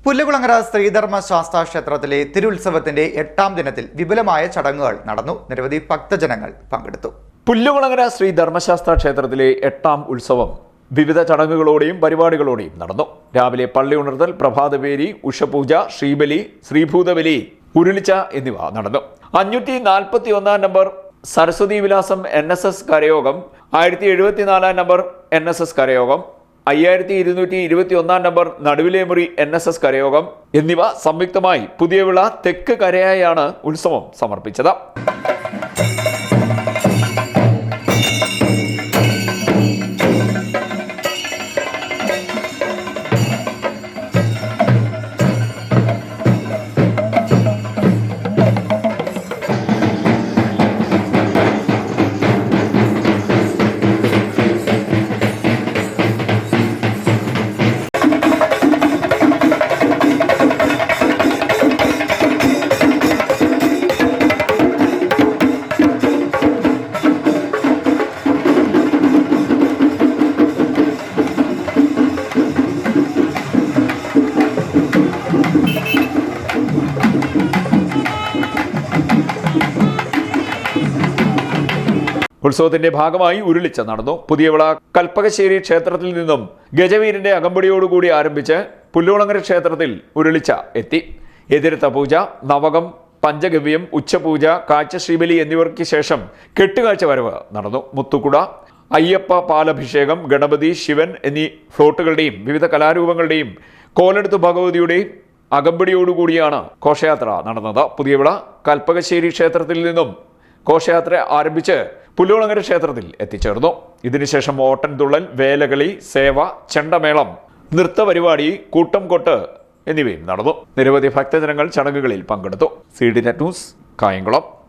പുല്ലുകുളങ്ങര ശ്രീധർമ്മ ശാസ്താ ക്ഷേത്രത്തിലെ തിരുത്സവത്തിന്റെ 8ാം ദിനത്തിൽ വിപുലമായ ചടങ്ങുകൾ നടന്നു. നിരവധി ഭക്തജനങ്ങൾ പങ്കെടുത്തു. പുല്ലുകുളങ്ങര ശ്രീ ധർമ്മശാസ്ത്ര ക്ഷേത്രത്തിലെ 8ാം ഉത്സവം വിവിധ ചടങ്ങുകളോടെയും പരിപാടികളോടെയും നടന്നു. രാവിലെ പള്ളി ഉണർത്തൽ, പ്രഭാതപേരി, ഉഷപൂജ, ശ്രീബലി, ശ്രീഭൂതബലി, ഉരുളിച്ച എന്നിവ നടന്നു. 541 നമ്പർ സരസ്വതി വിലാസം NSS കരയോഗം, 1074 നമ്പർ NSS കരയോഗം, 5221 നമ്പർ നടുവിലെ മുറി NSS കരയോഗം എന്നിവ സംയുക്തമായി പുതിയവിള തെക്ക് കരയായാണ് ഉത്സവം സമർപ്പിച്ചത്. ഉത്സവത്തിന്റെ ഭാഗമായി ഉരുളിച്ച നടന്നു. പുതിയവിള കൽപ്പകശ്ശേരി ക്ഷേത്രത്തിൽ നിന്നും ഗജവീരന്റെ അകമ്പടിയോടുകൂടി ആരംഭിച്ച് പുല്ലുകുളങ്ങര ക്ഷേത്രത്തിൽ ഉരുളിച്ച എത്തി. എതിരത്ത പൂജ, നവകം, പഞ്ചഗവ്യം, ഉച്ചപൂജ, കാഴ്ചശ്രീബലി എന്നിവയ്ക്ക് ശേഷം കെട്ടുകാഴ്ച വരവ് നടന്നു. മുത്തുകുട, അയ്യപ്പ പാലഭിഷേകം, ഗണപതി, ശിവൻ എന്നീ ഫ്ലോട്ടുകളുടെയും വിവിധ കലാരൂപങ്ങളുടെയും കോലെടുത്തു ഭഗവതിയുടെയും അകമ്പടിയോടുകൂടിയാണ് ഘോഷയാത്ര നടന്നത്. പുതിയവിള കൽപ്പകശ്ശേരി ക്ഷേത്രത്തിൽ നിന്നും ഘോഷയാത്ര ആരംഭിച്ച് പുല്ലുകുളങ്ങര ക്ഷേത്രത്തിൽ എത്തിച്ചേർന്നു. ഇതിനുശേഷം ഓട്ടൻതുള്ളൽ, വേലകളി, സേവ, ചെണ്ടമേളം, നൃത്തപരിപാടി, കൂട്ടം കൊട്ട് എന്നിവയും നടന്നു. നിരവധി ഭക്തജനങ്ങൾ ചടങ്ങുകളിൽ പങ്കെടുത്തു. CDNet news, Kayamkulam.